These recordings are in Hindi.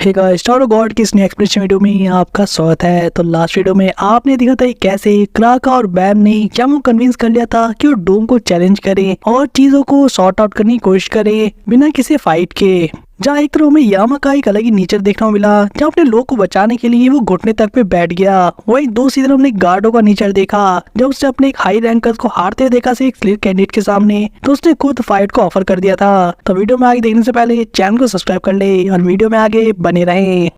हे गाइस, टावर गॉड की इस नई एक्सप्लेनेशन वीडियो में आपका स्वागत है। तो लास्ट वीडियो में आपने देखा था कैसे क्राका और बैम ने क्या कन्विंस कर लिया था कि वो डूम को चैलेंज करे और चीजों को सॉर्ट आउट करने की कोशिश करे बिना किसी फाइट के। जहाँ एक तरह में यामा का एक अलग ही नेचर देखने को मिला, जहाँ अपने लोग को बचाने के लिए वो घुटने तक पे बैठ गया। वही दूसरी तरफ हमने गार्डो का नेचर देखा, जब उसने अपने एक हाई रैंकर्स को हारते हुए देखा से एक क्लियर कैंडिडेट के सामने, तो उसने खुद फाइट को ऑफर कर दिया था। तो वीडियो में आगे देखने से पहले चैनल को सब्सक्राइब कर ले और वीडियो में आगे बने रहे।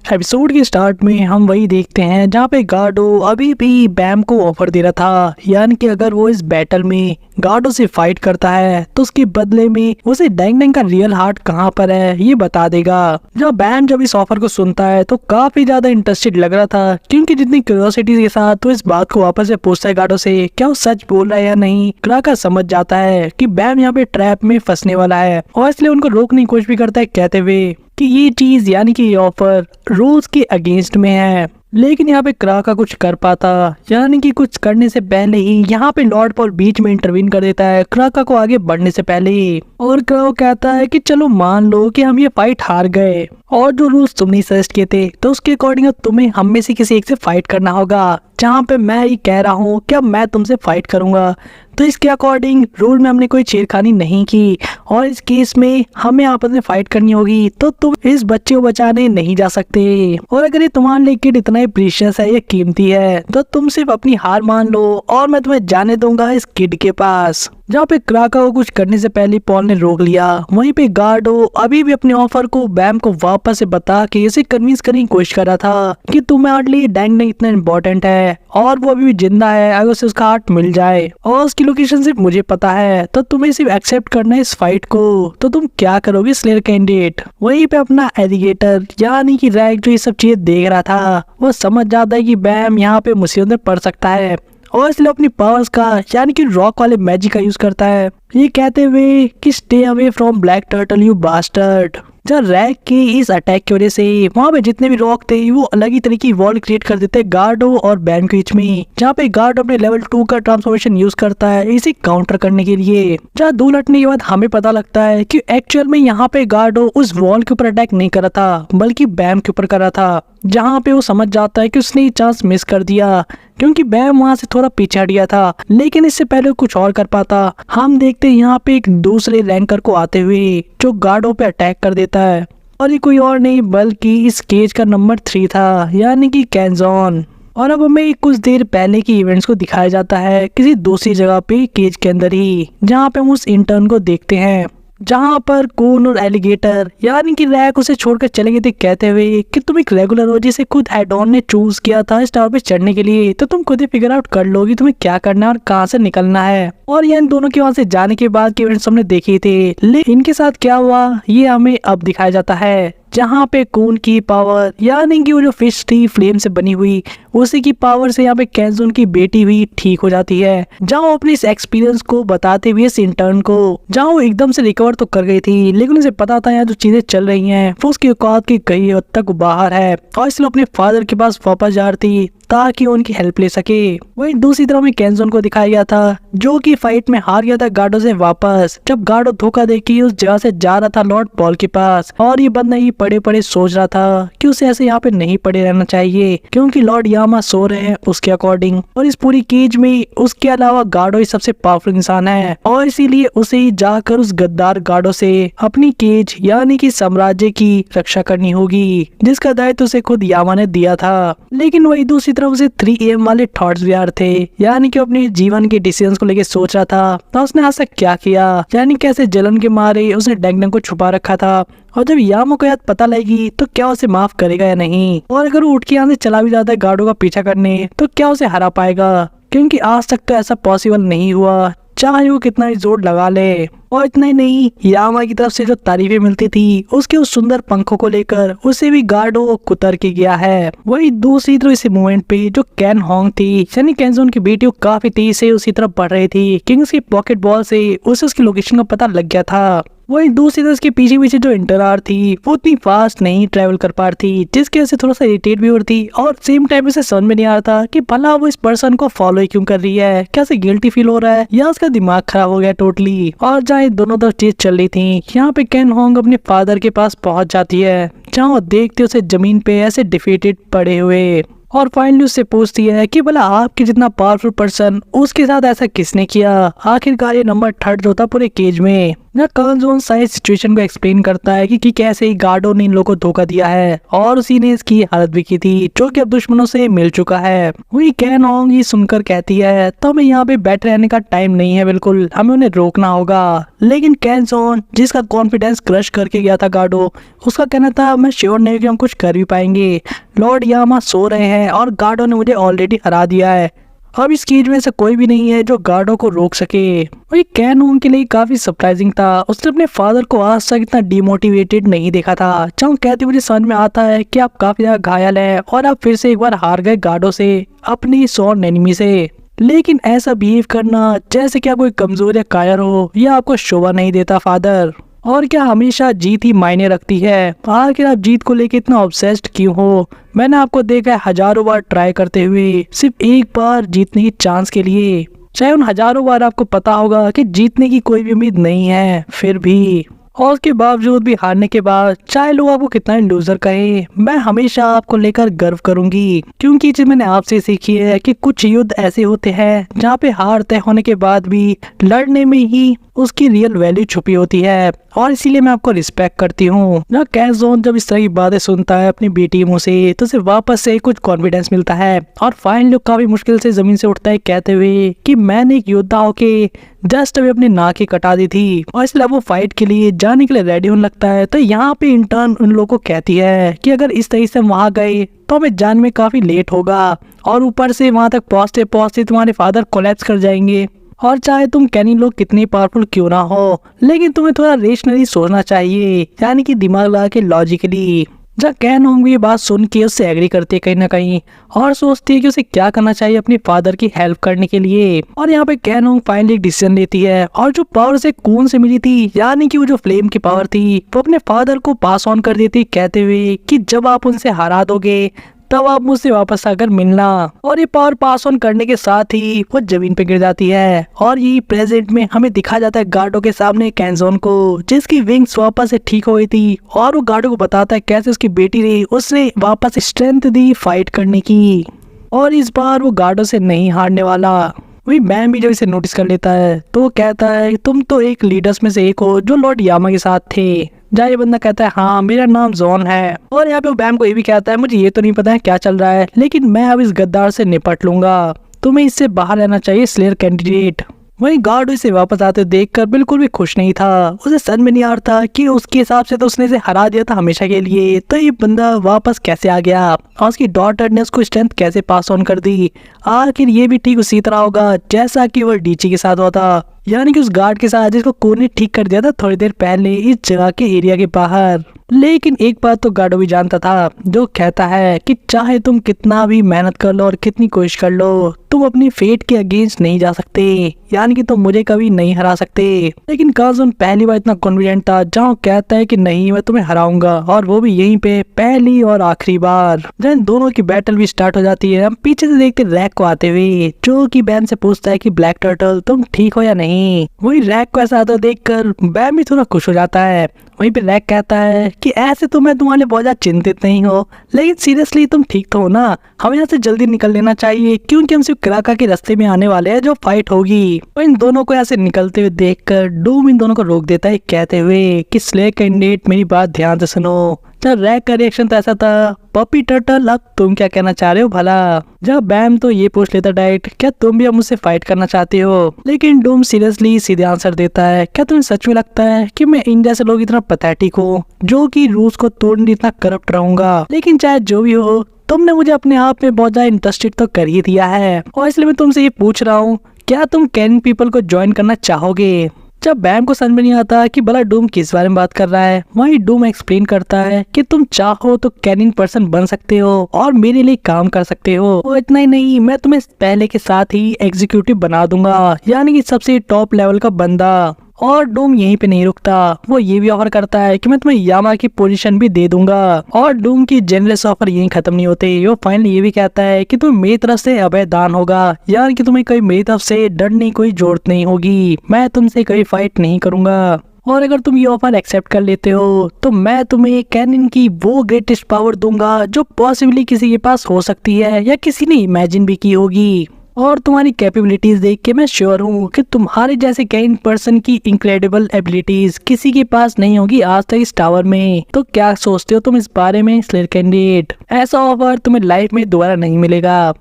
एपिसोड के स्टार्ट में हम वही देखते हैं जहाँ पे गार्डो अभी भी बैम को ऑफर दे रहा था, यानी कि अगर वो इस बैटल में गार्डो से फाइट करता है तो उसके बदले में उसे डैंग डैंग का रियल हार्ट कहाँ पर है ये बता देगा। जब इस ऑफर को सुनता है तो काफी ज्यादा इंटरेस्टेड लग रहा था, क्योंकि जितनी क्यूरियोसिटी के साथ तो इस बात को वापस से पूछता है गार्डो से क्या वो सच बोल रहा है या नहीं। क्राका समझ जाता है कि बैम यहाँ पे ट्रैप में फंसने वाला है और इसलिए उनको रोकने की कोशिश भी करता है, कहते हुए कि ये चीज यानी कि ये ऑफर रूल्स के अगेंस्ट में है। लेकिन यहाँ पे क्राका कुछ कर पाता, यानी कि कुछ करने से पहले ही यहाँ पे लॉर्ड पॉल बीच में इंटरवीन कर देता है क्राका को आगे बढ़ने से पहले ही। और क्राका कहता है कि चलो मान लो कि हम ये फाइट हार गए और जो रूल्स तुमने सजेस्ट किए थे तो उसके अकॉर्डिंग तुम्हें हम में से किसी एक से फाइट करना होगा, जहाँ पे मैं ये कह रहा हूँ कि अब मैं तुमसे फाइट करूंगा। तो इसके अकॉर्डिंग रूल में हमने कोई छेड़खानी नहीं की और इस केस में हमें आपस में फाइट करनी होगी, तो तुम इस बच्चे को बचाने नहीं जा सकते। और अगर ये तुम्हारे लिए किड इतना ही प्रीशियस है, ये कीमती है, तो तुम सिर्फ अपनी हार मान लो और मैं तुम्हें जाने दूंगा इस किड के पास। जहाँ पे क्राका को कुछ करने से पहले पॉल ने रोक लिया, वहीं पे गार्डो अभी भी अपने ऑफर को बैम को वापस से बता के इसे कन्विंस करने की कोशिश कर रहा था कि तुम्हारे लिए डैंग डैंग इतना इम्पोर्टेंट है और वो अभी भी जिंदा है। अगर उसे उसका हार्ट मिल जाए और उसकी लोकेशन सिर्फ मुझे पता है, तो तुम्हें सिर्फ एक्सेप्ट करना है इस फाइट को। तो तुम क्या करोगे स्लेयर कैंडिडेट? वहीं पे अपना एलिगेटर यानी कि रैक जो ये सब चीजें देख रहा था, वो समझ जाता है कि बैम यहाँ पे मुसीबत में पड़ सकता है और इसलिए अपनी पावर्स का यानी कि रॉक वाले मैजिक का यूज करता है, ये कहते हुए कि stay away from black turtle you bastard. जब रैक के इस अटैक की वजह से वहाँ पे जितने भी रॉक थे वो अलग ही तरह की वॉल क्रिएट कर देते हैं गार्डो और बैम के बीच में, जहाँ पे गार्डो अपने लेवल 2 का ट्रांसफॉर्मेशन यूज करता है इसे काउंटर करने के लिए। जहाँ दो लटने के बाद हमें पता लगता है कि एक्चुअल में यहाँ पे गार्डो उस वॉल के ऊपर अटैक नहीं कर रहा था, बल्कि बैम के ऊपर कर रहा था। जहाँ पे वो समझ जाता है कि उसने ये चांस मिस कर दिया, क्योंकि बैम वहां से थोड़ा पीछे हट गया था। लेकिन इससे पहले कुछ और कर पाता। हम देखते हैं यहाँ पे एक दूसरे रैंकर को आते हुए जो गार्डो पे अटैक कर देता है, और ये कोई और नहीं बल्कि इस केज का नंबर 3 था, यानी कि कैंजॉन। और अब हमें कुछ देर पहले की इवेंट्स को दिखाया जाता है किसी दूसरी जगह पे केज के अंदर ही, जहाँ पे हम उस इंटर्न को देखते हैं, जहाँ पर कून और एलिगेटर यानी कि रैक उसे छोड़कर चले गए थे, कहते हुए कि तुम एक रेगुलर हो जिसे खुद एडॉन ने चूज किया था इस टावर पे चढ़ने के लिए, तो तुम खुद ही फिगर आउट कर लोगी तुम्हें क्या करना है और कहाँ से निकलना है। और ये इन दोनों के वहां से जाने के बाद के इवेंट्स हमने देखे थे, लेकिन इनके साथ क्या हुआ ये हमें अब दिखाया जाता है, जहाँ पे कून की पावर यानी कि वो जो फिश थी फ्लेम से बनी हुई, उसी की पावर से यहाँ पे कैंजोन की बेटी भी ठीक हो जाती है। जहाँ वो अपने इस एक्सपीरियंस को बताते हुए इस इंटर्न को, जहाँ वो एकदम से रिकवर तो कर गई थी, लेकिन उसे पता था यहाँ जो चीजें चल रही हैं वो उसकी औकात की कई हद तक बाहर है, और इसलिए अपने फादर के पास वापस जा रही थी ताकि उनकी हेल्प ले सके। वही दूसरी तरफ में कैंजोन को दिखाया गया था जो कि फाइट में हार गया था गार्डो से वापस, जब गार्डो धोखा देके उस जगह से जा रहा था लॉर्ड पॉल के पास, और ये बंदा ही पड़े पड़े सोच रहा था कि उसे ऐसे यहाँ पे नहीं पड़े रहना चाहिए, क्योंकि लॉर्ड यामा सो रहे हैं उसके अकॉर्डिंग, और इस पूरी केज में उसके अलावा गार्डो ही सबसे पावरफुल इंसान है, और इसीलिए उसे ही जाकर उस गद्दार गार्डो से अपनी केज यानी कि साम्राज्य की रक्षा करनी होगी, जिसका दायित्व उसे खुद यामा ने दिया था। लेकिन वही दूसरी तरफ उसे 3 AM वाले थॉट्स भी आ रहे थे, यानी कि अपने जीवन के डिसीजंस को लेके सोच रहा था तो उसने आज तक क्या किया, यानी कैसे जलन के मारे उसने डैंग डैंग को छुपा रखा था, और जब यामा को याद पता लगेगी तो क्या उसे माफ करेगा या नहीं, और अगर वो उठ के यहाँ से चला भी जाता है गार्डो का पीछा करने तो क्या उसे हरा पाएगा, क्योंकि आज तक तो ऐसा पॉसिबल नहीं हुआ चाहे वो कितना भी जोर लगा ले। और इतना ही नहीं, यामा की तरफ से जो तारीफें मिलती थी उसके उस सुंदर पंखों को लेकर उसे भी गार्डो कुतर के गया है। वही दूसरी तरफ इस मोमेंट पे जो कैन होंग थी यानी कैंजोन की बेटी, काफी तेज से उसी तरफ बढ़ रही थी, क्योंकि उसकी पॉकेट बॉल से उसे उसकी लोकेशन का पता लग गया था। वही दूसरी तरफ उसके पीछे पीछे जो इंटरआर थी वो उतनी फास्ट नहीं ट्रेवल कर पा रही थी, जिसकी वजह से थोड़ा सा इरिटेट भी हो रही थी और सेम टाइम से समझ में नहीं आ रहा था कि भला वो इस पर्सन को फॉलो क्यों कर रही है, क्या से गिल्टी फील हो रहा है या उसका दिमाग खराब हो गया टोटली। और जहाँ दोनों तरफ चीज चल रही थी, यहाँ पे केन होंग अपने फादर के पास पहुंच जाती है, जहाँ वो देखते उसे जमीन पे ऐसे डिफीटेड पड़े हुए और फाइनली उससे पूछती है कि भला आपके जितना पावरफुल पर्सन उसके साथ ऐसा किसने किया। आखिरकार ये नंबर 3 जो था पूरे केज में ना कर्ल जोन सारी सिचुएशन को एक्सप्लेन करता है कि कैसे गार्डो ने इन लोगों को धोखा दिया है और उसी ने इसकी हालत भी की थी, जो कि अब दुश्मनों से मिल चुका है। वही केन होंग ये सुनकर कहती है तो हमें यहाँ पे बैठे रहने का टाइम नहीं है, बिल्कुल हमें उन्हें रोकना होगा। लेकिन केन जोन जिसका कॉन्फिडेंस क्रश करके गया था गार्डो, उसका कहना था मैं श्योर नहीं कि हम कुछ कर भी पाएंगे, लॉर्ड यामा सो रहे हैं और गार्डो ने मुझे ऑलरेडी हरा दिया है, अब इस केज में से कोई भी नहीं है जो गार्डो को रोक सके। वही केन होंग के लिए काफी सरप्राइजिंग था, उसने अपने फादर को आज तक इतना डिमोटिवेटेड नहीं देखा था। चाहूँ कहते मुझे समझ में आता है कि आप काफी ज्यादा घायल हैं और आप फिर से एक बार हार गए गार्डो से, अपनी सॉन एनिमी से, लेकिन ऐसा बिहेव करना जैसे कि आप कोई कमजोर या कायर हो या आपको शोभा नहीं देता फादर। और क्या हमेशा जीत ही मायने रखती है? आखिर आप जीत को लेके इतना ऑब्सेस्ड क्यों हो? मैंने आपको देखा है हजारों बार ट्राई करते हुए सिर्फ एक बार जीतने की चांस के लिए, चाहे उन हजारों बार आपको पता होगा कि जीतने की कोई भी उम्मीद नहीं है, फिर भी और उसके बावजूद भी हारने के बाद चाहे लोग आपको कितना लूजर कहे, मैं हमेशा आपको लेकर गर्व करूंगी, क्योंकि चीज मैंने आपसे सीखी है कि कुछ युद्ध ऐसे होते हैं जहाँ पे हार तय होने के बाद भी लड़ने में ही उसकी रियल वैल्यू छुपी होती है और इसीलिए मैं आपको रिस्पेक्ट करती हूँ। ना केन जोन जब इस तरह की बातें सुनता है अपनी बेटी मुँह से तो उसे वापस से कुछ कॉन्फिडेंस मिलता है और फाइनली काफी मुश्किल से जमीन से उठता है कहते हुए कि मैंने एक योद्धा होके जस्ट अभी अपनी नाकें कटा दी थी, और इसलिए वो फाइट के लिए जाने के लिए रेडी होने लगता है। तो यहाँ पे इंटर्न उन लोगों को कहती है कि अगर इस तरह से वहां गए तो हमें जाने में काफी लेट होगा और ऊपर से वहां तक पहुंचते पहुंचते तुम्हारे फादर कोलैप्स कर जाएंगे, और चाहे तुम कैनी लोग कितने पावरफुल क्यों ना हो, लेकिन तुम्हें थोड़ा रेशनली सोचना चाहिए, यानी कि दिमाग लगा के लॉजिकली। जब केन होंग ये बात सुन के उससे एग्री करती है कहीं ना कहीं और सोचती है कि उसे क्या करना चाहिए अपने फादर की हेल्प करने के लिए। और यहाँ पे केन होंग फाइनली एक डिसीजन लेती है और जो पावर से कून से मिली थी, यानी कि वो जो फ्लेम की पावर थी, वो अपने फादर को पास ऑन कर देती कहते हुए कि जब आप उनसे हरा दोगे तब आप मुझसे वापस आकर मिलना। और ये पावर पास ऑन करने के साथ ही वो जमीन पे गिर जाती है और ये प्रेजेंट में हमें दिखा जाता है गार्डो के सामने केन जोन को, जिसकी विंग्स वापस से ठीक हो गई थी, और वो गार्डो को बताता है कैसे उसकी बेटी ने उसने वापस स्ट्रेंथ दी फाइट करने की और इस बार वो गार्डो से नहीं हारने वाला। वही मैम भी जब इसे नोटिस कर लेता है तो वो कहता है तुम तो एक लीडर्स में से एक हो जो लॉर्ड यामा के साथ थे। जहाँ ये बंदा कहता है हाँ मेरा नाम जॉन है, और यहाँ पे वो बैम को ये भी कहता है मुझे ये तो नहीं पता है क्या चल रहा है, लेकिन मैं अब इस गद्दार से निपट लूंगा, तुम्हें इससे बाहर रहना चाहिए स्लेयर कैंडिडेट। वही गार्ड इसे वापस आते देखकर बिल्कुल भी खुश नहीं था, उसे समझ में नहीं आ रहा था कि उसके हिसाब से तो उसने इसे हरा दिया था हमेशा के लिए, तो ये बंदा वापस कैसे आ गया और उसकी डॉटर ने उसको स्ट्रेंथ कैसे पास ऑन कर दी। आखिर ये भी ठीक उसी तरह होगा जैसा कि वो डीची के साथ हुआ था, यानी कि उस गार्ड के साथ जिसको कोने ठीक कर दिया था थोड़ी देर पहले इस जगह के एरिया के बाहर। लेकिन एक बात तो गार्डो भी जानता था, जो कहता है कि चाहे तुम कितना भी मेहनत कर लो और कितनी कोशिश कर लो, तुम अपनी फेट के अगेंस्ट नहीं जा सकते, यानी कि तुम मुझे कभी नहीं हरा सकते। लेकिन काजुन पहली बार इतना कॉन्फिडेंट था जहाँ कहता है कि नहीं मैं तुम्हें हराऊंगा, और वो भी यहीं पे पहली और आखिरी बार। जब दोनों की बैटल भी स्टार्ट हो जाती है, हम पीछे से देखते रैक को आते हुए, जो कि बैन से पूछता है कि ब्लैक टर्टल तुम ठीक हो या नहीं। वही रैक को ऐसा आता देखकर बैन भी थोड़ा खुश हो जाता है। वहीं पे रैक कहता है कि ऐसे तो मैं तुम्हारे बहुत ज्यादा चिंतित नहीं हो, लेकिन सीरियसली तुम ठीक तो हो ना, हमें यहाँ से जल्दी निकल लेना चाहिए क्योंकि हम सिर्फ क्राका के रास्ते में आने वाले हैं जो फाइट होगी। तो इन दोनों को ऐसे निकलते हुए देखकर डूम इन दोनों को रोक देता है कहते हुए कि स्लेयर कैंडिडेट मेरी बात ध्यान से सुनो। जब रैक का रिएक्शन तो ऐसा था पपी टर्टल अब तुम क्या कहना चाह रहे हो भला। जब बैम तो ये पूछ लेता डाइट क्या तुम भी अब मुझसे फाइट करना चाहते हो, लेकिन डूम सीरियसली सीधे आंसर देता है क्या तुम्हें सच में लगता है कि मैं इन जैसे लोग इतना पैथेटिक हो जो कि रूस को तोड़ने इतना करप्ट रहूंगा। लेकिन चाहे जो भी हो तुमने मुझे अपने आप में बहुत ज्यादा इंटरेस्टेड तो कर ही दिया है, और इसलिए मैं तुमसे ये पूछ रहा हूँ क्या तुम कैन पीपल को ज्वाइन करना चाहोगे। जब बैम को समझ में नहीं आता कि भला डूम किस बारे में बात कर रहा है, वही डूम एक्सप्लेन करता है कि तुम चाहो तो कैनिंग पर्सन बन सकते हो और मेरे लिए काम कर सकते हो। वो इतना ही नहीं, मैं तुम्हें पहले के साथ ही एग्जीक्यूटिव बना दूंगा, यानी कि सबसे टॉप लेवल का बंदा। और डूम यहीं पे नहीं रुकता, वो ये भी ऑफर करता है कि मैं तुम्हें यामा की पोजीशन भी दे दूंगा। और डूम की जेनरस ऑफर यहीं खत्म नहीं होते, वो फाइनली ये भी कहता है कि तुम्हें मेरी तरफ से अभय दान होगा, यार कि तुम्हें कहीं मेरी तरफ से डरने की कोई जरूरत नहीं होगी, मैं तुमसे कहीं फाइट नहीं करूंगा। और अगर तुम ये ऑफर एक्सेप्ट कर लेते हो तो मैं तुम्हें कैनन की वो ग्रेटेस्ट पावर दूंगा जो पॉसिबली किसी के पास हो सकती है या किसी ने इमेजिन भी की होगी। और तुम्हारी कैपेबिलिटीज देख के मैं श्योर हूँ कि तुम्हारे जैसे कैन पर्सन की इनक्रेडिबल एबिलिटीज किसी के पास नहीं होगी आज तक इस टावर में। तो क्या सोचते हो तुम इस बारे में स्लेयर कैंडिडेट? ऐसा ऑफर तुम्हें लाइफ में दोबारा नहीं मिलेगा।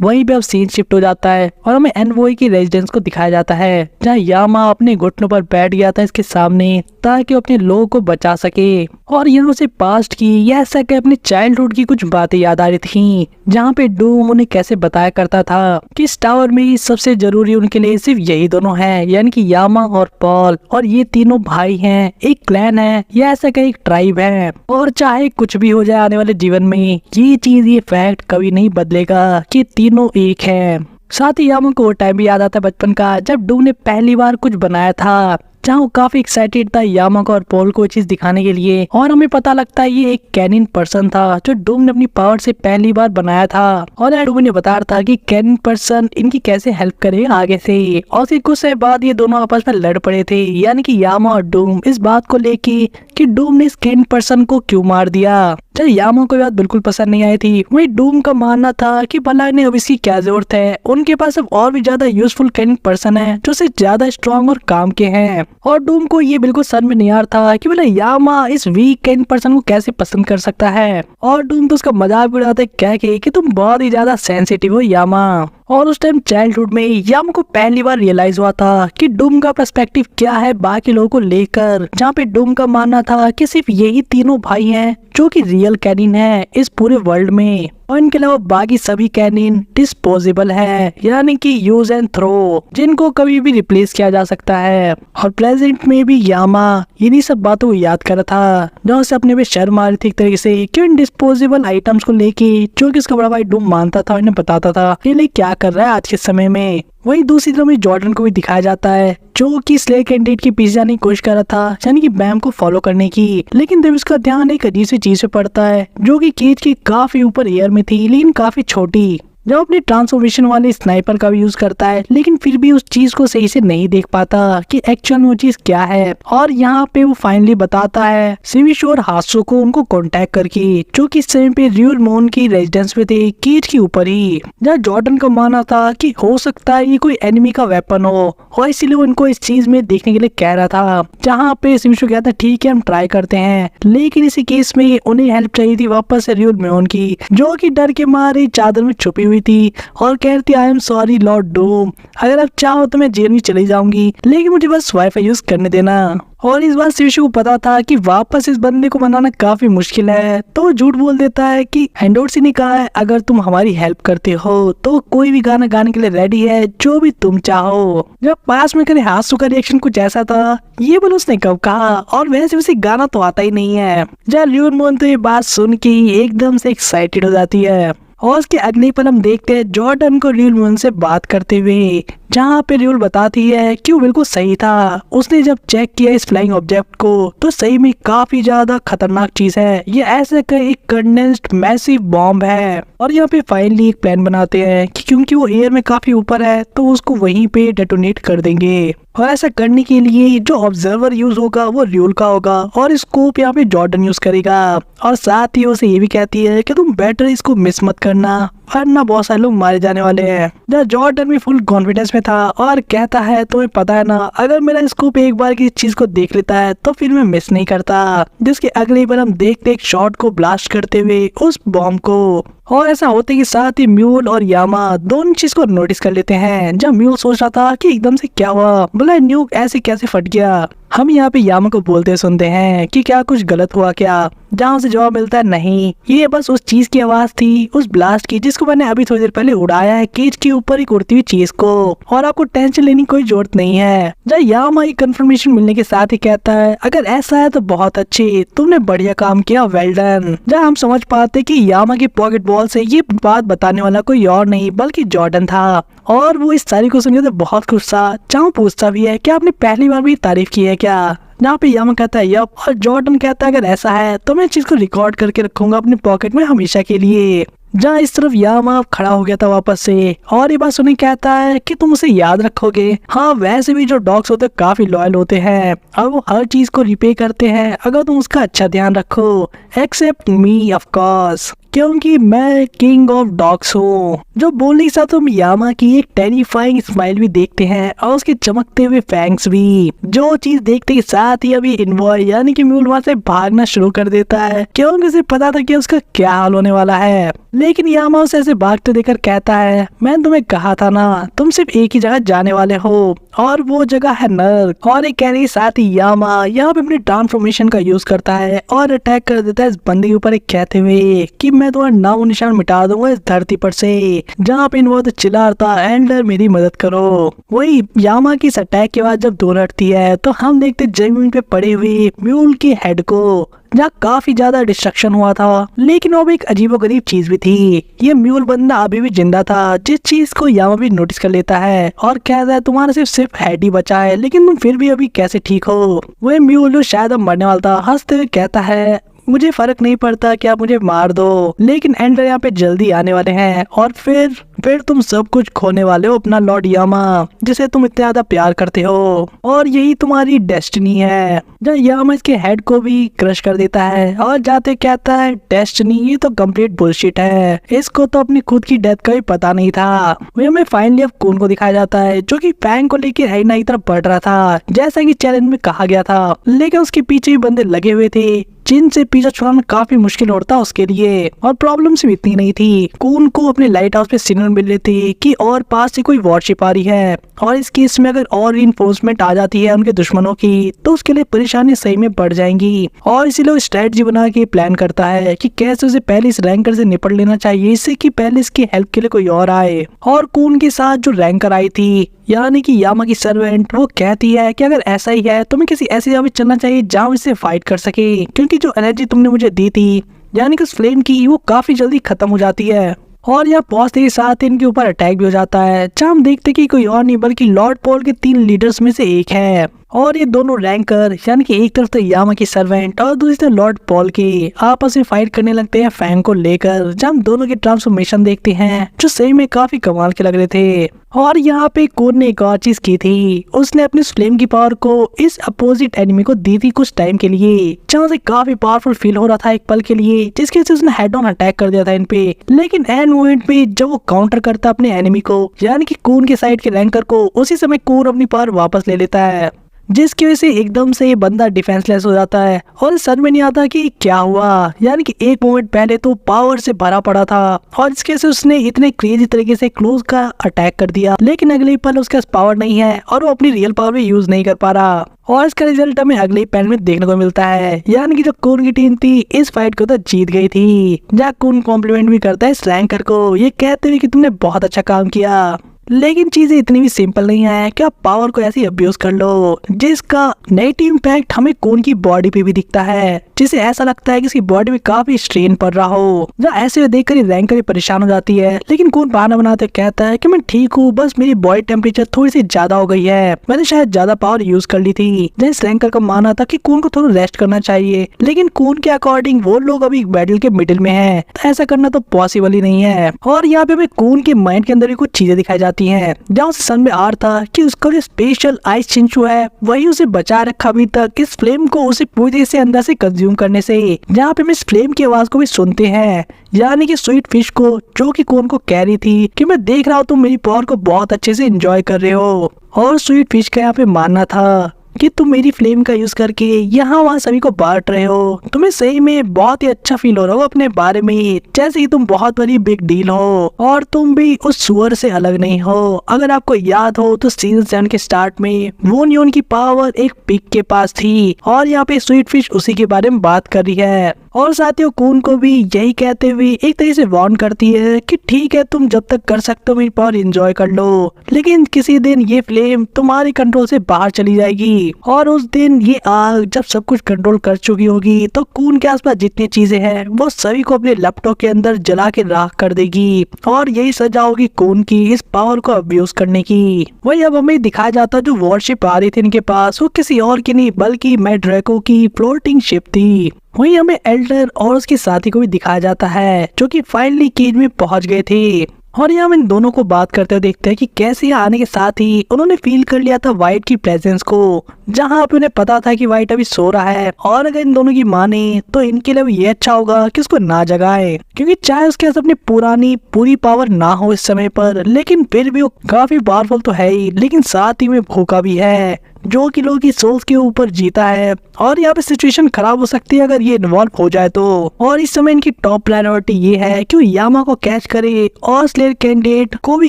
वहीं पे अब सीन शिफ्ट हो जाता है और हमें एनवॉय की रेजिडेंस को दिखाया जाता है, जहाँ यामा अपने घुटनों पर बैठ गया था इसके सामने ताकि वो अपने लोगों को बचा सके। और यहाँ उसे पास्ट की या ऐसा कि अपने चाइल्डहुड की कुछ बातें याद आ रही थी, जहाँ पे डूम उन्हें कैसे बताया करता था कि इस टावर में सबसे जरूरी उनके लिए सिर्फ यही दोनों हैं, यानी कि यामा और पॉल। और ये तीनों भाई हैं, एक क्लैन है या ऐसा का एक ट्राइब है। और चाहे कुछ भी हो जाए आने वाले जीवन में, ये चीज ये फैक्ट कभी नहीं बदलेगा कि तीनों एक है। साथ ही यामा को वो टाइम भी याद आता है बचपन का जब डूम ने पहली बार कुछ बनाया था, जहाँ वो काफी एक्साइटेड था यामा को और पॉल को चीज दिखाने के लिए। और हमें पता लगता है ये एक कैनिन पर्सन था जो डूम ने अपनी पावर से पहली बार बनाया था। और डूम ने बताया था कि कैनिन पर्सन इनकी कैसे हेल्प करे आगे से। और फिर कुछ समय बाद ये दोनों आपस में लड़ पड़े थे, यानी कि यामा और डूम, इस बात को लेके कि डूम ने इस कैनिन पर्सन को क्यों मार दिया। जब यामा को बात बिल्कुल पसंद नहीं आई थी, वही डूम का मानना था कि भला इन्हें अब इसकी क्या जरूरत है, उनके पास अब और भी ज्यादा यूजफुल कैनिन पर्सन है जो से ज्यादा स्ट्रॉन्ग और काम के हैं। और डूम को ये बिल्कुल समझ में नहीं आ रहा था कि भला यामा इस वीक कैनिन पर्सन को कैसे पसंद कर सकता है। और डूम तो उसका मजाक भी उड़ाते कह के कि तुम बहुत ही ज्यादा सेंसिटिव हो यामा। और उस टाइम चाइल्डहुड में यामा को पहली बार रियलाइज हुआ था कि डूम का पर्सपेक्टिव क्या है बाकी लोगों को लेकर, जहाँ पे डूम का मानना था कि सिर्फ यही तीनों भाई हैं जो कि रियल कैनिन है इस पूरे वर्ल्ड में, और इनके अलावा बाकी सभी कैनिन डिस्पोजेबल है, यानी कि यूज एंड थ्रो, जिनको कभी भी रिप्लेस किया जा सकता है। और प्रेजेंट में भी यामा इन्हीं सब बातों को याद कर रहा था, जहाँ से अपने पे शर्म आ रही थी एक तरीके से क्यों इन डिस्पोजेबल आइटम्स को लेके, जो कि उसका बड़ा भाई डूम मानता था, इन्हें बताता था ये लिए क्या कर रहा है आज के समय में। वहीं दूसरी तरफ में जॉर्डन को भी दिखाया जाता है जो कि स्लेयर कैंडिडेट के पीछे जाने की कोशिश कर रहा था, यानी कि बैम को फॉलो करने की। लेकिन जब उसका ध्यान एक अजीब सी चीज पे पड़ता है जो कि केज के काफी ऊपर एयर में थी, लेकिन काफी छोटी। जब अपने ट्रांसफॉर्मेशन वाले स्नाइपर का भी यूज करता है, लेकिन फिर भी उस चीज को सही से नहीं देख पाता कि एक्चुअल में वो चीज क्या है। और यहाँ पे वो फाइनली बताता है सिविश और हासो को उनको कांटेक्ट करके, जो कि इस समय पे रियल मोन की रेजिडेंस पे थे केज के ऊपर ही, जहाँ जॉर्डन का मानना था कि हो सकता है ये कोई एनिमी का वेपन हो, और इसीलिए वो इनको इस चीज में देखने के लिए कह रहा था। जहाँ पे सिविश को कहता ठीक है हम ट्राई करते हैं, लेकिन इसी केस में उन्हें हेल्प चाहिए थी वापस से रियल मोन की, जो की डर के मारे चादर में छुपी हुई थी और कहती I am sorry Lord Doom, अगर आप चाहो तो मैं जेल में चली जाऊंगी, लेकिन मुझे बस वाईफाई यूज करने देना। और इस बार शिवशु को पता था कि वापस इस बंदे को मनाना काफी मुश्किल है, तो वो झूठ बोल देता है कि एंडोर्सी ने कहा है अगर तुम हमारी हेल्प करते हो तो कोई भी गाना गाने के लिए रेडी है, जो भी तुम चाहो। जब पास में करे हासु का रिएक्शन कुछ ऐसा था, ये बोलो उसने कब कहा, और वैसे उसे गाना तो आता ही नहीं है। जब ल्यून मोन तो ये बात सुन के एकदम से एक्साइटेड हो जाती है। और उसके अगले पल हम देखते हैं जॉर्डन को रियल मोन से बात करते हुए, जहाँ पे रियल बताती है कि वो बिल्कुल सही था, उसने जब चेक किया इस फ्लाइंग ऑब्जेक्ट को तो सही में काफी ज्यादा खतरनाक चीज है, ये ऐसे का एक कंडेंस्ड मैसिव बॉम्ब है। और यहाँ पे फाइनली एक प्लान बनाते हैं कि क्योंकि वो एयर में काफी ऊपर है तो उसको वहीं पे डेटोनेट कर देंगे। और ऐसा करने के लिए जो ऑब्जर्वर यूज होगा वो रियल का होगा, और स्कोप यहाँ पे जॉर्डन यूज करेगा। और साथ ही उसे ये भी कहती है कि तुम बेटर इसको मिस मत करना, वरना बहुत सारे लोग मारे जाने वाले हैं। जब जॉर्डन भी फुल कॉन्फिडेंस में था और कहता है तुम्हें पता है ना, अगर मेरा स्कोप एक बार की चीज को देख लेता है तो फिर मैं मिस नहीं करता। जिसके अगली बार हम देखते एक शॉट को ब्लास्ट करते हुए उस बॉम्ब को। और ऐसा होते के साथ ही म्यूल और यामा दोनों चीज को नोटिस कर लेते हैं। जब म्यूल सोच रहा था कि एकदम से क्या हुआ, बोला न्यूक ऐसे कैसे फट गया, हम यहाँ पे यामा को बोलते सुनते हैं कि क्या कुछ गलत हुआ क्या, जहाँ उसे जवाब मिलता है नहीं, ये बस उस चीज की आवाज थी, उस ब्लास्ट की जिसको मैंने अभी थोड़ी देर पहले उड़ाया है केज के ऊपर एक उड़ती हुई चीज को, और आपको टेंशन लेने की कोई जरूरत नहीं है। जब यामा एक कंफर्मेशन मिलने के साथ ही कहता है अगर ऐसा है तो बहुत अच्छी, तुमने बढ़िया काम किया, वेल डन। जब हम समझ पाते कि यामा की पॉकेट बॉल से ये बात बताने वाला कोई और नहीं बल्कि जॉर्डन था, और वो इस सारी को सुनकर तो बहुत खुश था। चाहूँ पूछता भी है क्या आपने पहली बार भी तारीफ की है क्या, जहाँ पे यामा कहता है यप, और जॉर्डन कहता है अगर ऐसा है तो मैं इस चीज को रिकॉर्ड करके रखूंगा अपने पॉकेट में हमेशा के लिए। जहाँ इस तरफ यामा खड़ा हो गया था वापस से, और ये बात सुनी कहता है कि तुम उसे याद रखोगे। हाँ वैसे भी जो डॉग्स होते हैं काफी लॉयल होते हैं और वो हर चीज को रिपे करते हैं अगर तुम उसका अच्छा ध्यान रखो, एक्सेप्ट मी ऑफ कोर्स, क्योंकि मैं किंग ऑफ डॉग्स हूँ। जो बोलने के साथ हम यामा की एक टेरिफाइंग स्माइल भी देखते हैं और उसके चमकते हुए फैंग्स भी, जो चीज देखते के साथ ही अभी इनवॉय यानी कि म्यूल वहां से भागना शुरू कर देता है क्योंकि उसे पता था कि उसका क्या हाल होने वाला है। लेकिन यामा उसे ऐसे भागते देखकर कहता है मैंने तुम्हें कहा था ना तुम सिर्फ एक ही जगह जाने वाले हो और वो जगह है नर्क। और एक कहने के साथ ही यामा यहाँ पे अपनी ट्रांसफॉर्मेशन का यूज करता है और अटैक कर देता है इस बंदे के ऊपर एक कहते हुए कि मैं तुम्हारा नाम निशान मिटा दूंगा इस धरती पर से। जहाँ पे वो तो चिल्ला रहा था एंडर मेरी मदद करो। वही यामा की इस अटैक के बाद जब दोनों हटती है तो हम देखते जमीन पे पड़े हुए म्यूल के हेड को, जहाँ काफी ज्यादा डिस्ट्रक्शन हुआ था। लेकिन वो भी एक अजीबोगरीब चीज भी थी, ये म्यूल बंदा अभी भी जिंदा था, जिस चीज को यामा भी नोटिस कर लेता है और कहता है तुम्हारा सिर्फ हेड ही बचा है लेकिन तुम फिर भी अभी कैसे ठीक हो। वह म्यूल जो शायद अब मरने वाला था हंसते हुए कहता है मुझे फर्क नहीं पड़ता कि आप मुझे मार दो, लेकिन एंडर यहाँ पे जल्दी आने वाले हैं और फिर तुम सब कुछ खोने वाले हो अपना लॉर्ड यामा जिसे तुम इतना ज्यादा प्यार करते हो, और यही तुम्हारी डेस्टिनी है। जब यामा इसके हेड को भी क्रश कर देता है और जाते कहता है डेस्टिनी ये तो कंप्लीट बुलशिट है, इसको तो अपनी खुद की डेथ का भी पता नहीं था। वही हमें फाइनली अब कून को दिखाया जाता है जो कि फैंग को लेकर हाइना की तरफ बढ़ रहा था जैसा कि चैलेंज में कहा गया था, लेकिन उसके पीछे भी बंदे लगे हुए थे जिनसे पीछा छुड़ाना काफी मुश्किल होता उसके लिए। और प्रॉब्लम सिर्फ इतनी नहीं थी, कून को अपने लाइट हाउस पे सिग्नल मिल रही थी कि और पास से कोई वॉरशिप आ रही है और इस केस में अगर और रिइंफोर्समेंट आ जाती है उनके दुश्मनों की तो उसके लिए परेशानी सही में बढ़ जाएंगी। और इसीलिए वो स्ट्रेटजी बना के प्लान करता है कि कैसे उसे पहले इस रैंकर से निपट लेना चाहिए इससे कि पहले इसकी हेल्प के लिए कोई और आए। और कून के साथ जो रैंकर आई थी यानी कि यामा की सर्वेंट, वो कहती है कि अगर ऐसा ही है तो मैं किसी ऐसी जगह पे चलना चाहिए जहाँ इससे फाइट कर सके, क्योंकि जो एनर्जी तुमने मुझे दी थी यानी कि उस फ्लेम की वो काफी जल्दी खत्म हो जाती है। और यहाँ पहुंचते के साथ इनके ऊपर अटैक भी हो जाता है जहाँ हम देखते कि कोई और नहीं बल्कि लॉर्ड पॉल के 3 लीडर्स में से एक है। और ये दोनों रैंकर यानी कि एक तरफ तो यामा की सर्वेंट और दूसरी तरफ लॉर्ड पॉल की आपस में फाइट करने लगते हैं फैंग को लेकर, जहाँ हम दोनों के ट्रांसफॉर्मेशन देखते हैं जो सही में काफी कमाल के लग रहे थे। और यहाँ पे कून ने एक और चीज की थी, उसने अपने फ्लेम की पावर को इस अपोजिट एनिमी को दी थी कुछ टाइम के लिए, जहाँ से काफी पावरफुल फील हो रहा था एक पल के लिए, जिसके वजह से उसने हेड ऑन अटैक कर दिया था इन पे। लेकिन एंड मोमेंट पे जब वो काउंटर करता अपने एनिमी को यानी कि कून के साइड के रैंकर को, उसी समय कून अपनी पावर वापस ले लेता है, जिसकी वजह से एकदम से ये बंदा डिफेंसलेस हो जाता है और समझ में नहीं आता कि क्या हुआ। यानी कि एक मोमेंट पहले तो पावर से भरा पड़ा था और इसके वजह से उसने इतने क्रेजी तरीके से क्लोज का अटैक कर दिया, लेकिन अगले पल उसके पास पावर नहीं है और वो अपनी रियल पावर भी यूज नहीं कर पा रहा। और इसका रिजल्ट हमें अगले पैन में देखने को मिलता है, यानी कि जो कून की टीम थी इस फाइट को तो जीत गई थी। जहाँ कून कॉम्प्लीमेंट भी करता है इस रैंकर को, ये कहते हुए कि तुमने बहुत अच्छा काम किया, लेकिन चीजें इतनी भी सिंपल नहीं है कि आप पावर को ऐसे अब्यूज कर लो, जिसका नेगेटिव इम्पैक्ट हमें कून की बॉडी पे भी दिखता है, जिसे ऐसा लगता है कि इसकी बॉडी में काफी स्ट्रेन पड़ रहा हो। जहाँ ऐसे देखकर रैंकर परेशान हो जाती है, लेकिन कून बहाना बनाते कहता है कि मैं ठीक हूँ, बस मेरी बॉडी टेम्परेचर थोड़ी सी ज्यादा हो गई है, मैंने शायद ज्यादा पावर यूज कर ली थी। जिस रैंकर का मानना था कि कून को थोड़ा रेस्ट करना चाहिए, लेकिन कून के अकॉर्डिंग वो लोग अभी बैटल के मिडिल में है, तो ऐसा करना तो पॉसिबल ही नहीं है। और यहाँ पे हमें कून के माइंड के अंदर भी कुछ चीजें दिखाई जाती है, जहाँ उसे समझ में आ रहा था कि उसका जो स्पेशल आइस चिंचू है वही उसे बचा रखा अभी तक इस फ्लेम को उसे पूरी तरह से अंदर से कंज्यूम करने से। जहाँ पे हम इस फ्लेम की आवाज को भी सुनते हैं, यानी कि स्वीट फिश को, जो कि कून को कह रही थी कि मैं देख रहा हूँ तुम मेरी पावर को बहुत अच्छे से एंजॉय कर रहे हो। और स्वीट फिश का यहाँ पे मानना था कि तुम मेरी फ्लेम का यूज करके यहाँ वहाँ सभी को बांट रहे हो। तुम्हें सही में बहुत ही अच्छा फील हो रहा हो अपने बारे में, जैसे कि तुम बहुत बड़ी बिग डील हो और तुम भी उस सुअर से अलग नहीं हो। अगर आपको याद हो तो सीजन 7 के स्टार्ट में वोनियन की पावर एक पिग के पास थी और यहाँ पे स्वीट फिश उसी के बारे में बात कर रही है और साथियों कून को भी यही कहते हुए एक तरह से वार्न करती है कि ठीक है, तुम जब तक कर सकते हो मेरी पावर एंजॉय कर लो, लेकिन किसी दिन ये फ्लेम तुम्हारे कंट्रोल से बाहर चली जाएगी और उस दिन ये आग जब सब कुछ कंट्रोल कर चुकी होगी तो कून के आसपास जितनी चीजें हैं वो सभी को अपने लैपटॉप के अंदर जला के राख कर देगी और यही सजा होगी कून की इस पावर को अब्यूज करने की। वही अब हमें दिखाया जाता जो वॉरशिप आ रही थी इनके पास वो किसी और की नहीं बल्कि मैड ड्रैको की फ्लोटिंग शिप थी। वहीं हमें एल्डर और उसके साथी को भी दिखाया जाता है जो कि फाइनली केज में पहुंच गए थे और यहाँ हम इन दोनों को बात करते हुए देखते हैं कि कैसे यहाँ आने के साथ ही उन्होंने फील कर लिया था वाइट की प्रेजेंस को, जहाँ पे उन्हें पता था कि वाइट अभी सो रहा है और अगर इन दोनों की माने तो इनके लिए ये अच्छा होगा कि उसको ना जगाए, क्योंकि चाहे उसके पास अपनी पूरी पावर ना हो इस समय पर, लेकिन फिर भी वो काफी पावरफुल तो है ही, लेकिन साथ ही में भूखा भी है जो कि लोगों की सोल्स के ऊपर जीता है और यहाँ पे सिचुएशन खराब हो सकती है अगर ये इन्वॉल्व हो जाए तो। और इस समय इनकी टॉप प्रायोरिटी ये है कि वो यामा को कैच करे और स्लेयर कैंडिडेट को भी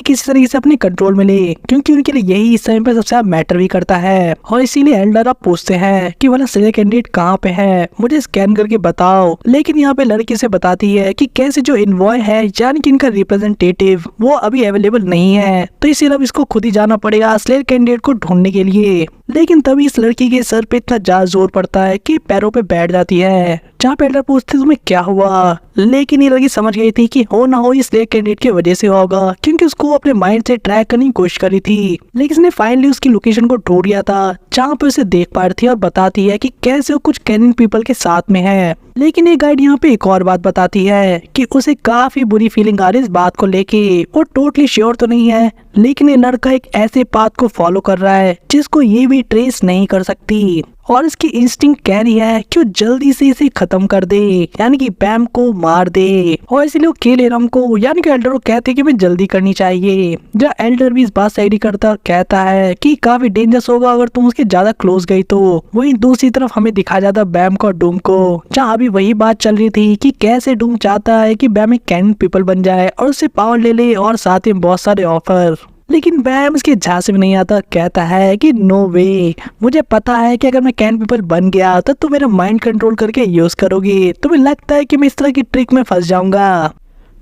किसी तरीके से अपने कंट्रोल में ले, क्योंकि उनके लिए यही इस समय पे सबसे ज्यादा मैटर भी करता है। और इसीलिए एल्डर आप पूछते हैं कि वाला स्लेयर कैंडिडेट कहाँ पे है, मुझे स्कैन करके बताओ, लेकिन यहाँ पे लड़की से बताती है कि कैसे जो इन्वॉय है यानी कि इनका रिप्रेजेंटेटिव वो अभी अवेलेबल नहीं है, तो इसीलिए अब इसको खुद ही जाना पड़ेगा स्लेयर कैंडिडेट को ढूंढने के लिए। लेकिन तभी इस लड़की के सर पे इतना ज्यादा जोर पड़ता है कि पैरों पे बैठ जाती है, जहाँ पे एल्डर पूछते तुम्हें क्या हुआ, लेकिन ये लड़की समझ गई थी कि हो ना हो इस कैंडिडेट की वजह से होगा, क्योंकि उसको अपने माइंड से ट्रैक करने की कोशिश करी थी, लेकिन उसने फाइनली उसकी लोकेशन को ढूंढ लिया था जहाँ पे उसे देख पा रही थी और बताती है कि कैसे वो कुछ कैनियन पीपल के साथ में है। लेकिन ये गाइड यहाँ पे एक और बात बताती है कि उसे काफी बुरी फीलिंग आ रही है इस बात को लेके, वो टोटली श्योर तो नहीं है, लेकिन ये लड़का एक ऐसे पाथ को फॉलो कर रहा है जिसको ये भी ट्रेस नहीं कर सकती और इसकी इंस्टिंक्ट कह रही है कि वो जल्दी से इसे खत्म कर दे, यानी कि बैम को मार दे। और इसलिए वो केलेरम को यानी कि एल्डर को कहते हैं कि मैं जल्दी करनी चाहिए, जब एल्डर भी इस बात से एग्री करता और कहता है कि काफी डेंजरस होगा अगर तुम उसके ज्यादा क्लोज गई तो। वहीं दूसरी तरफ हमें दिखाया जाता बैम को और डूम को, जहाँ अभी वही बात चल रही थी कि कैसे डूम चाहता है कि बैम एक कैनियन पीपल बन जाए और उससे पावर ले ले और साथ ही बहुत सारे ऑफर, लेकिन बैम उसके झांसे में नहीं आता, कहता है कि नो वे, मुझे पता है कि अगर मैं कैन पीपल बन गया तो तुम मेरा माइंड कंट्रोल करके यूज करोगे, तुम्हें लगता है कि मैं इस तरह की ट्रिक में फंस जाऊंगा।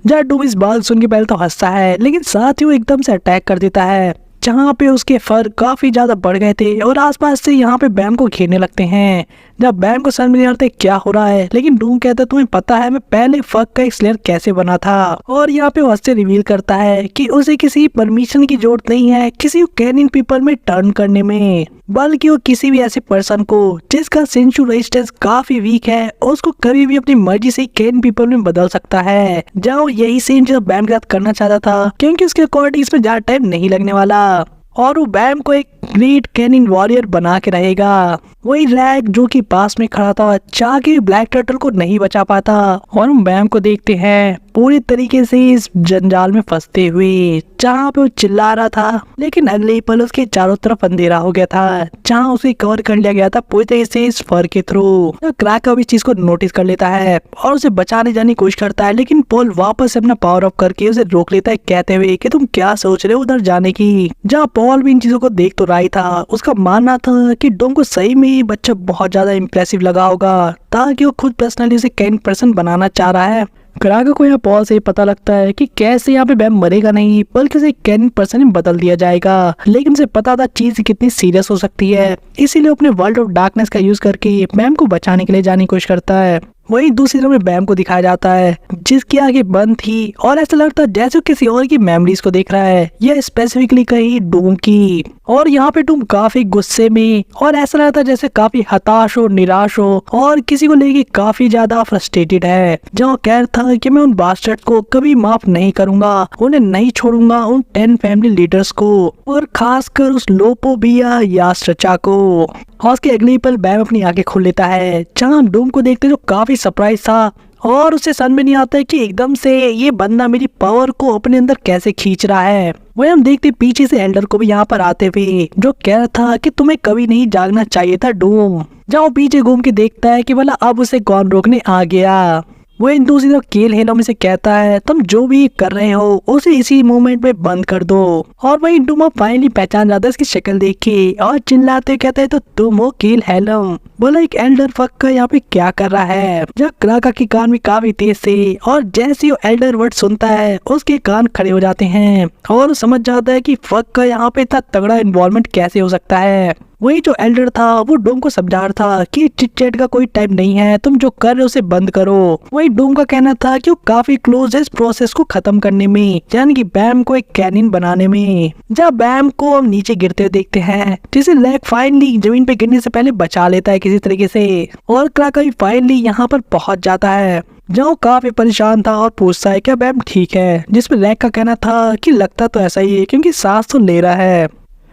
जब डूम इस बात सुन के पहले तो हंसता है, लेकिन साथ ही वो एकदम से अटैक कर देता है, जहाँ पे उसके फर काफी ज्यादा बढ़ गए थे और आसपास से यहाँ पे बैम को घेरने लगते हैं। जब बैम को समझ नहीं आता क्या हो रहा है, लेकिन डूम कहता है तुम्हें पता है मैं पहले फक का एक स्लेयर कैसे बना था, और यहाँ पे वो हंसते रिवील करता है कि उसे किसी परमिशन की जरूरत नहीं है किसी कैनियन पीपल में टर्न करने में, बल्कि वो किसी भी ऐसे पर्सन को जिसका सेंसु रेजिस्टेंस काफी वीक है उसको कभी भी अपनी मर्जी से कैनियन पीपल में बदल सकता है। जहाँ यही सीन जो बैम के साथ करना चाहता था, क्योंकि उसके अकॉर्डिंग इसमें ज्यादा टाइम नहीं लगने वाला और वो बैम को एक ग्रेट कैनियन वॉरियर बना के रहेगा। वही रैग जो कि पास में खड़ा था जाके ब्लैक टर्टल को नहीं बचा पाता और हम बैम को देखते हैं पूरी तरीके से इस जंजाल में फंसते हुए, जहाँ पे वो चिल्ला रहा था, लेकिन अगले ही पल उसके चारों तरफ अंधेरा हो गया था, जहाँ उसे कवर कर लिया गया था पूरी तरीके से इस फर के थ्रू। क्रैक अब इस चीज को नोटिस कर लेता है और उसे बचाने जाने की कोशिश करता है, लेकिन पॉल वापस से अपना पावर अप करके उसे रोक लेता है, कहते हुए कि तुम क्या सोच रहे हो उधर जाने की। जहाँ पॉल भी इन चीजों को देख तो रहा ही था, उसका मानना था कि डोम को सही में ये बच्चा बहुत ज्यादा इम्प्रेसिव लगा होगा, ताकि वो खुद पर्सनली उसे कैन पर्सन बनाना चाह रहा है। क्रागा को यहाँ पॉल से पता लगता है कि कैसे यहाँ पे बैम मरेगा नहीं बल्कि उसे कैन पर्सन में बदल दिया जाएगा, लेकिन उसे पता था चीज कितनी सीरियस हो सकती है, इसीलिए अपने वर्ल्ड ऑफ डार्कनेस का यूज करके बैम को बचाने के लिए जाने की कोशिश करता है। वही दूसरी तरफ में बैम को दिखाया जाता है जिसकी आंखें बंद थी और ऐसा लगता है जैसे किसी और की मेमोरीज को देख रहा है, यह स्पेसिफिकली कहीं डूम की। और यहाँ पे डूम काफी गुस्से में और ऐसा लगता है जैसे काफी हताश हो, निराश हो और किसी को लेके काफी ज्यादा फ्रस्ट्रेटेड है, जहाँ कह रहा था कि मैं उन बास्टर्ड को कभी माफ नहीं करूंगा, उन्हें नहीं छोड़ूंगा, उन 10 फैमिली लीडर्स को और खासकर उस लोपोबिया या स्ट्रचा को। और उसके अगले पल बैम अपनी आंखें खोल लेता है, जहाँ डूम को देखते जो काफी सरप्राइज था और उसे समझ में नहीं आता है कि एकदम से ये बंदा मेरी पावर को अपने अंदर कैसे खींच रहा है। वही हम देखते पीछे से एल्डर को भी यहाँ पर आते हुए, जो कह रहा था कि तुम्हें कभी नहीं जागना चाहिए था डूम। जहाँ पीछे घूम के देखता है कि भला अब उसे कौन रोकने आ गया। वो इन दूसरी तरफ केल हेलो में से कहता है तुम जो भी कर रहे हो उसे इसी मोमेंट में बंद कर दो। और वही डूम फाइनली पहचान जाता है इसकी शक्ल देख के और चिल्लाते कहता है तो तुम हो केल हेलो। बोला एक एल्डर फक यहाँ पे क्या कर रहा है। जब क्राका के कान में काफी तेज थे और जैसे वो एल्डर वर्ड सुनता है उसके कान खड़े हो जाते हैं और समझ जाता है कि फक का यहाँ पे इतना तगड़ा इन्वॉल्वमेंट कैसे हो सकता है। वही जो एल्डर था वो डूम को समझा रहा था कि चिट चैट का कोई टाइम नहीं है, तुम जो कर रहे हो उसे बंद करो। वही डूम का कहना था कि वो काफी क्लोज है इस प्रोसेस को खत्म करने में, यानी कि बैम को एक कैनिन बनाने में। जब बैम को हम नीचे गिरते हुए देखते हैं जिसे लैक फाइनली जमीन पे गिरने से पहले बचा लेता है किसी तरीके से, और क्राका भी फाइनली यहाँ पर पहुंच जाता है। जो काफी परेशान था और पूछता है क्या बैम ठीक है, जिसपे लैक का कहना था कि लगता तो ऐसा ही है क्योंकि सांस तो ले रहा है।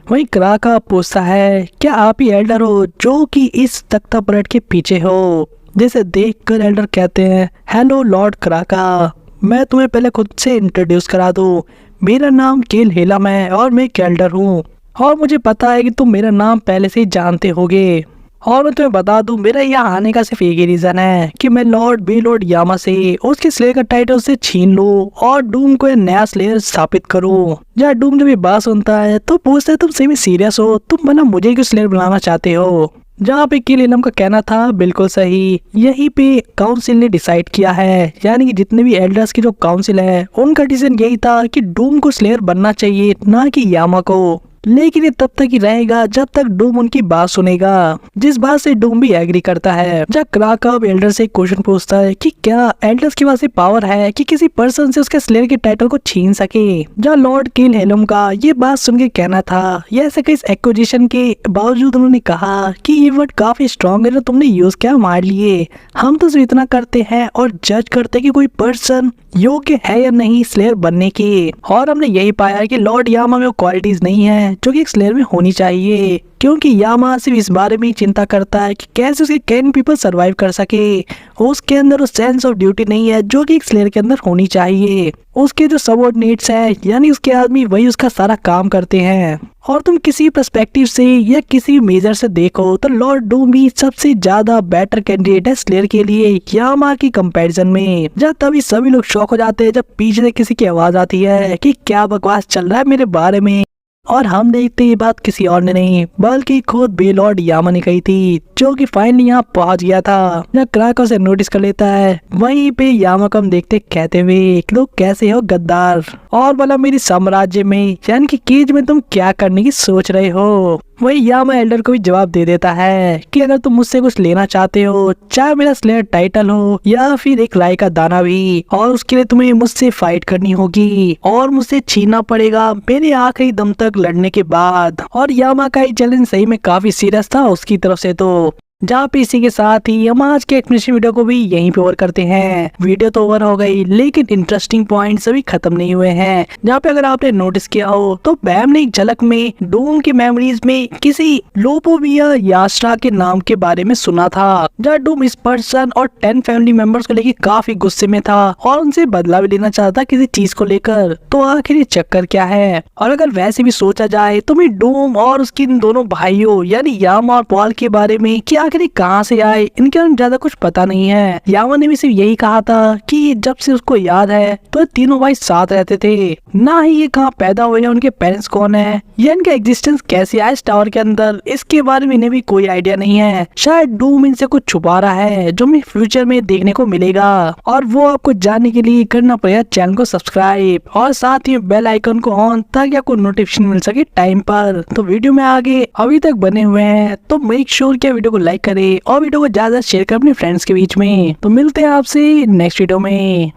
वही क्राका पूछता है क्या आप ही एल्डर हो जो कि इस तख्ता पलट के पीछे हो। जिसे देखकर एल्डर कहते हैं हेलो लॉर्ड क्राका, मैं तुम्हें पहले खुद से इंट्रोड्यूस करा दूं। मेरा नाम केल हेलम है और मैं एक एल्डर हूँ और मुझे पता है कि तुम मेरा नाम पहले से ही जानते होगे। और मैं तुम्हें बता दूं मेरा यहाँ आने का सिर्फ एक ही रीजन है कि मैं लॉर्ड बेलोड यामा से उसके स्लेयर का टाइटल से छीन लूं और डूम को एक नया स्लेयर स्थापित करूं। जब डूम जब ये बात सुनता है तो पूछता है तुम सही में सीरियस हो, तुम भला मुझे क्यों स्लेयर बनाना चाहते हो। जहाँ पे केल हेलम का कहना था बिल्कुल सही, यही पे काउंसिल ने डिसाइड किया है, यानी कि जितने भी एल्डर्स की जो काउंसिल है उनका डिसीजन यही था कि डूम को स्लेयर बनना चाहिए ना कि यामा को। लेकिन ये तब तक ही रहेगा जब तक डूम उनकी बात सुनेगा, जिस बात से डूम भी एग्री करता है। जब क्राका एल्डर से क्वेश्चन पूछता है कि क्या एल्डर्स के पास ये पावर है कि किसी पर्सन से उसके स्लेयर के टाइटल को छीन सके। जब लॉर्ड केल हेलम का ये बात सुन के कहना था ये ऐसे इस एक्विजिशन के बावजूद उन्होंने कहा कि ये वर्ड काफी स्ट्रॉन्ग है जो तुमने यूज क्या मार लिए। हम तो सिर्फ इतना करते हैं और जज करते कि कोई पर्सन योग्य है या नहीं स्लेयर बनने की, और हमने यही पाया कि लॉर्ड यामा में वो क्वालिटीज नहीं है जो कि एक स्लेयर में होनी चाहिए, क्योंकि यामा सिर्फ इस बारे में चिंता करता है कि कैसे उसके कैन पीपल सरवाइव कर सके। उसके अंदर उस सेंस ऑफ ड्यूटी नहीं है जो कि एक स्लेयर के अंदर होनी चाहिए। उसके जो सबऑर्डिनेट्स हैं यानी उसके आदमी वही उसका सारा काम करते हैं। और तुम किसी पर्सपेक्टिव से या किसी मेजर से देखो तो लॉर्ड डूम भी सबसे ज्यादा बेटर कैंडिडेट है स्लेयर के लिए यामा की कंपैरिजन में। जब तभी सभी लोग शॉक हो जाते हैं जब पीछे से किसी की आवाज आती है कि क्या बकवास चल रहा है मेरे बारे में, और हम देखते ये बात किसी और ने नहीं बल्कि खुद बेलॉर्ड यामा ने कही थी, जो कि फाइनली यहाँ पहुंच गया था। जब क्राका से नोटिस कर लेता है वहीं पे यामा को हम देखते कहते हुए लोग कैसे हो गद्दार, और बोला मेरी साम्राज्य में यानी कि केज में तुम क्या करने की सोच रहे हो। वही यामा एल्डर को भी जवाब दे देता है कि अगर तुम मुझसे कुछ लेना चाहते हो, चाहे मेरा स्लेयर टाइटल हो या फिर एक राय का दाना भी, और उसके लिए तुम्हें मुझसे फाइट करनी होगी और मुझसे छीनना पड़ेगा मेरे आखिरी दम तक लड़ने के बाद। और यामा का ये चैलेंज सही में काफी सीरियस था उसकी तरफ से। तो जहाँ पे इसी के साथ ही हम आज के एक्सप्लेनेशन वीडियो को भी यहीं पे ओवर करते हैं। वीडियो तो ओवर हो गई लेकिन इंटरेस्टिंग पॉइंट्स अभी खत्म नहीं हुए हैं। जहाँ पे अगर आपने नोटिस किया हो तो बैम ने एक झलक में डूम की मेमोरीज में किसी लोपोविया यास्ट्रा के नाम के बारे में सुना था, जहाँ डूम इस पर्सन और 10 फैमिली मेंबर्स को लेकर काफी गुस्से में था और उनसे बदला भी लेना चाहता था किसी चीज को लेकर। तो आखिर ये चक्कर क्या है, और अगर वैसे भी सोचा जाए तो मैं डूम और उसके इन दोनों भाइयों यानी यामा और पॉल के बारे में कि आखिर कहाँ से आए इनके बारे में ज्यादा कुछ पता नहीं है। यामा ने भी सिर्फ यही कहा था कि जब से उसको याद है तो ये तीनों भाई साथ रहते थे, ना ही ये कहाँ पैदा हुए, उनके पेरेंट्स कौन है या इनका एग्जिस्टेंस कैसे आया इस टावर के अंदर, इसके बारे में इन्हें भी कोई आइडिया नहीं है। शायद डूम इनसे कुछ छुपा रहा है जो हमें फ्यूचर में देखने को मिलेगा, और वो आपको जानने के लिए करना पड़ेगा चैनल को सब्सक्राइब और साथ ही बेल आइकन को ऑन, ताकि आपको नोटिफिकेशन मिल सके टाइम पर। तो वीडियो में आगे अभी तक बने हुए हैं तो मेक श्योर कि वीडियो को लाइक करें और वीडियो को ज्यादा शेयर करें अपने फ्रेंड्स के बीच में। तो मिलते हैं आपसे नेक्स्ट वीडियो में।